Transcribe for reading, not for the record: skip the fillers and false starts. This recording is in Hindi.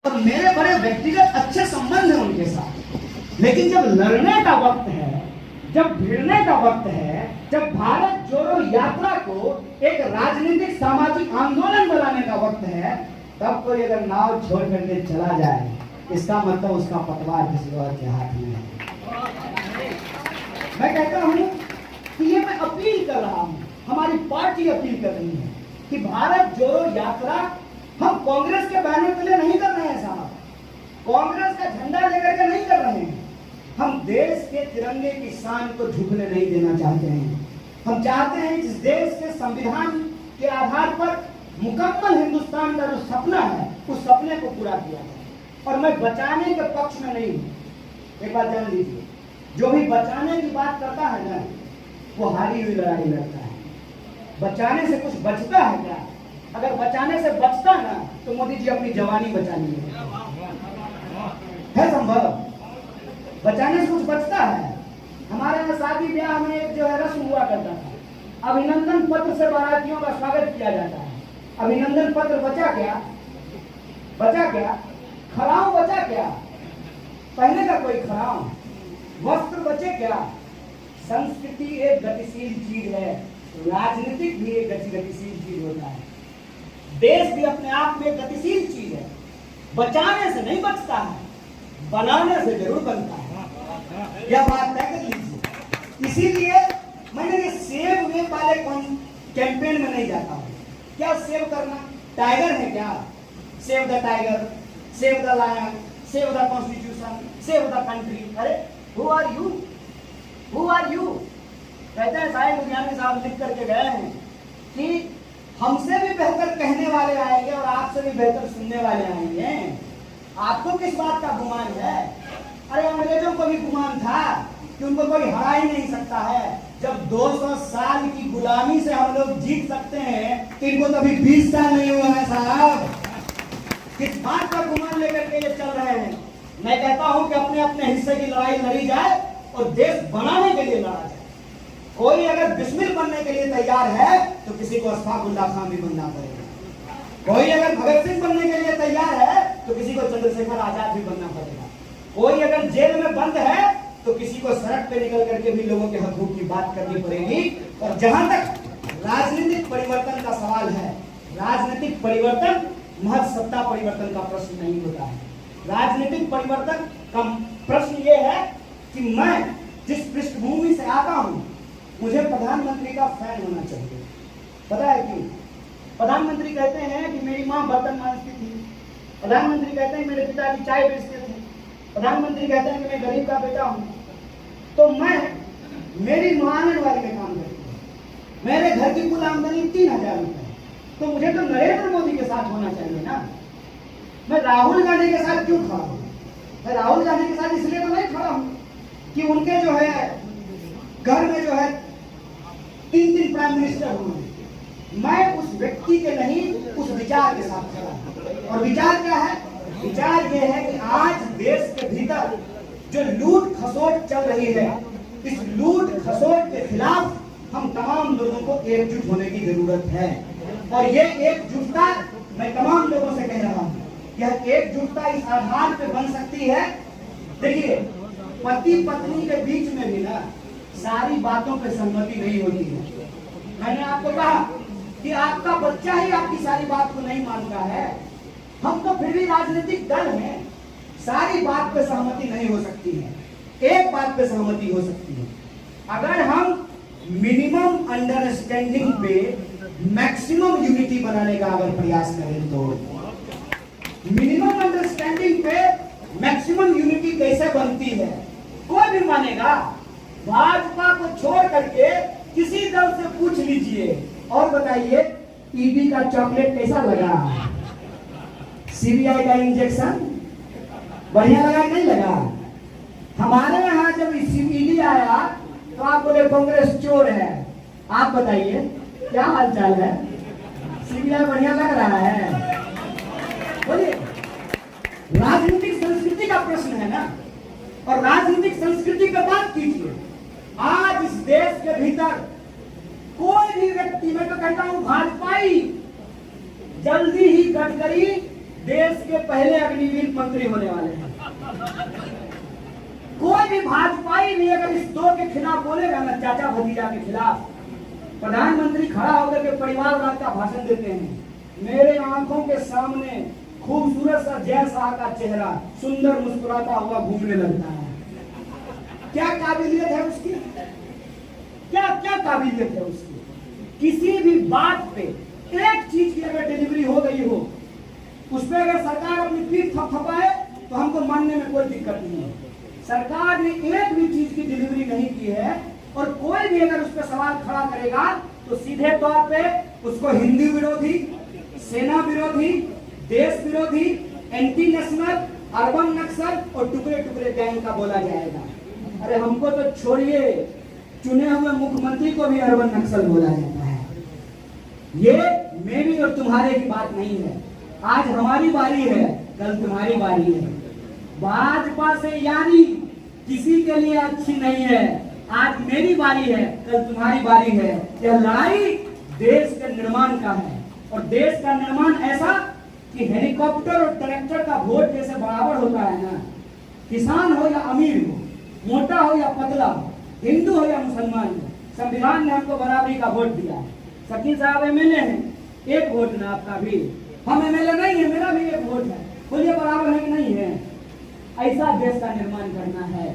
और मेरे बड़े व्यक्तिगत अच्छे संबंध हैं उनके साथ, लेकिन जब लड़ने का वक्त है, जब भिड़ने का वक्त है, जब भारत जोड़ो यात्रा को एक राजनीतिक सामाजिक आंदोलन बनाने का वक्त है, तब कोई अगर नाव छोड़ करके चला जाए, इसका मतलब उसका पतवार किसी और के हाथ में है। मैं कहता हूं कि ये मैं अपील कर रहा हूं, हमारी पार्टी अपील कर रही है कि भारत जोड़ो यात्रा हम कांग्रेस के बैनर के लिए नहीं कर रहे हैं साहब, कांग्रेस का झंडा लेकर के नहीं कर रहे हैं। हम देश के तिरंगे की शान को झुकने नहीं देना चाहते हैं। हम चाहते हैं इस देश के संविधान के आधार पर मुकम्मल हिंदुस्तान का जो सपना है, उस सपने को पूरा किया जाए। और मैं बचाने के पक्ष में नहीं हूं। एक बात जान लीजिए, जो भी बचाने की बात करता है ना, वो हारी हुई लड़ाई लड़ता है। बचाने से कुछ बचता है क्या? अगर बचाने से बचता ना, तो मोदी जी अपनी जवानी बचा लिए है संभव? बचाने से कुछ बचता है? हमारे यहाँ शादी ब्याह में एक जो है रस्म हुआ करता था, अभिनंदन पत्र से बारातियों का स्वागत किया जाता है। अभिनंदन पत्र बचा क्या? बचा क्या? खराव बचा क्या? पहले का कोई खराव? वस्त्र बचे क्या? संस्कृति एक गतिशील चीज है, राजनीतिक भी एक गतिशील चीज होता है। देश भी अपने आप में गतिशील चीज है। बचाने से नहीं बचता है, बनाने से जरूर बनता है। यह बात तय कर लीजिए। इसीलिए मैंने ये सेव वेव वाले कैंपेन में नहीं जाता हूँ। क्या सेव करना? टाइगर है क्या? Save the tiger, save the lion, save the constitution, save the country. अरे who are you? Who are you? कहते हैं साहिब लुधियानवी साहब लिख करके गए हैं कि हमसे भी बेहतर कहने वाले आएंगे और आपसे भी बेहतर सुनने वाले आएंगे। आपको किस बात का गुमान है? अरे अंग्रेजों को भी गुमान था कि उनको कोई हरा ही नहीं सकता है। जब 200 साल की गुलामी से हम लोग जीत सकते हैं, तो इनको तो अभी 20 साल नहीं हुआ है साहब। किस बात का गुमान लेकर के ये चल रहे हैं? मैं कहता हूं कि अपने अपने हिस्से की लड़ाई लड़ी जाए और देश बनाने के लिए लड़ा जाए। कोई अगर बिस्मिल बनने के लिए तैयार है, तो किसी को अशफाकुल्लाह खान भी बनना पड़ेगा। कोई अगर भगत सिंह बनने के लिए तैयार है, तो किसी को चंद्रशेखर आजाद भी बनना पड़ेगा। कोई अगर जेल में बंद है, तो किसी को सड़क पे निकल करके भी लोगों के हकूक की बात करनी पड़ेगी। और जहां तक राजनीतिक परिवर्तन का सवाल है, राजनीतिक परिवर्तन महज सत्ता परिवर्तन का प्रश्न नहीं होता है। राजनीतिक परिवर्तन का प्रश्न ये है कि मैं जिस पृष्ठभूमि से आता हूं, मुझे प्रधानमंत्री का फैन होना चाहिए। पता है क्यों? प्रधानमंत्री कहते हैं कि मेरी माँ बर्तन मांजती थी, प्रधानमंत्री कहते हैं मेरे पिताजी चाय बेचते थे, प्रधानमंत्री कहते हैं कि मैं गरीब का बेटा हूँ। तो मेरी माँ आंगनबाड़ी में काम करती है, मेरे घर की कुल आमदनी 3000 रुपए, तो मुझे तो नरेंद्र मोदी के साथ होना चाहिए ना। मैं राहुल गांधी के साथ क्यों खड़ा हूँ? मैं राहुल गांधी के साथ इसलिए तो नहीं खड़ा हूँ कि उनके जो है घर में जो है 3 प्राइम मिनिस्टर होंगे। मैं उस व्यक्ति के नहीं, उस विचार के साथ खड़ा हूं। और विचार क्या है? विचार यह है कि आज देश के भीतर जो लूट खसोट चल रही है, इस लूट खसोट के खिलाफ हम तमाम लोगों को एकजुट होने की जरूरत है। और ये एकजुटता मैं तमाम लोगों से कह रहा हूँ, यह एकजुटता इस आधार पे बन सकती है। देखिए, पति पत्नी के बीच में भी ना सारी बातों पे सहमति नहीं होती है। मैंने आपको कहा कि आपका बच्चा ही आपकी सारी बात को नहीं मानता है। हम तो फिर भी राजनीतिक दल हैं, सारी बात पे सहमति नहीं हो सकती है। एक बात पे सहमति हो सकती है, अगर हम मिनिमम अंडरस्टैंडिंग पे मैक्सिमम यूनिटी बनाने का अगर प्रयास करें तो। मिनिमम अंडरस्टैंडिंग पे मैक्सिमम यूनिटी कैसे बनती है? कोई भी मानेगा। भाजपा को छोड़ करके किसी दल से पूछ लीजिए और बताइए ईडी का चॉकलेट कैसा लगा, सीबीआई का इंजेक्शन बढ़िया लगा नहीं लगा? हमारे यहाँ जब ईडी आया तो आप बोले कांग्रेस चोर है। आप बताइए क्या हालचाल है? सीबीआई बढ़िया लग रहा है? बोलिए। राजनीतिक संस्कृति का प्रश्न है ना, और राजनीतिक संस्कृति की बात कीजिए। आज इस देश के भीतर कोई भी व्यक्ति, मैं तो कहता हूं भाजपाई, जल्दी ही गडकरी देश के पहले अग्निवीर मंत्री होने वाले हैं। कोई भी भाजपाई भी अगर इस दो के खिलाफ बोलेगा ना, चाचा भतीजा के खिलाफ, प्रधानमंत्री खड़ा होकर के परिवारवाद का भाषण देते हैं। मेरे आंखों के सामने खूबसूरत सा जय शाह का चेहरा सुंदर मुस्कुराता हुआ घूमने लगता है। क्या काबिलियत है उसकी, क्या क्या काबिलियत है उसकी। किसी भी बात पे एक चीज की अगर डिलीवरी हो गई हो, उस पर अगर सरकार अपनी पीठ थपथपाए तो हमको मानने में कोई दिक्कत नहीं है। सरकार ने एक भी चीज की डिलीवरी नहीं की है, और कोई भी अगर उस पर सवाल खड़ा करेगा तो सीधे तौर पे उसको हिंदी विरोधी, सेना विरोधी, देश विरोधी, एंटी नेशनल, अर्बन नक्सल और टुकड़े टुकड़े गैंग का बोला जाएगा। अरे हमको तो छोड़िए, चुने हुए मुख्यमंत्री को भी अर्बन नक्सल बोला जाता है। ये मेरी और तुम्हारे की बात नहीं है। आज हमारी बारी है, कल तुम्हारी बारी है। भाजपा से यारी किसी के लिए अच्छी नहीं है। आज मेरी बारी है, कल तुम्हारी बारी है। यह लड़ाई देश के निर्माण का है, और देश का निर्माण ऐसा कि हेलीकॉप्टर और ट्रैक्टर का वोट जैसे बराबर होता है ना, किसान हो या अमीर हो, मोटा हो या पतला हो, हिंदू हो या मुसलमान हो, संविधान ने हमको बराबरी का वोट दिया है। शकील साहब एमएलए हैं, एक वोट ना आपका भी, हम एमएलए नहीं है, मेरा भी एक वोट है। बोलिए बराबर है कि नहीं है? ऐसा देश का निर्माण करना है।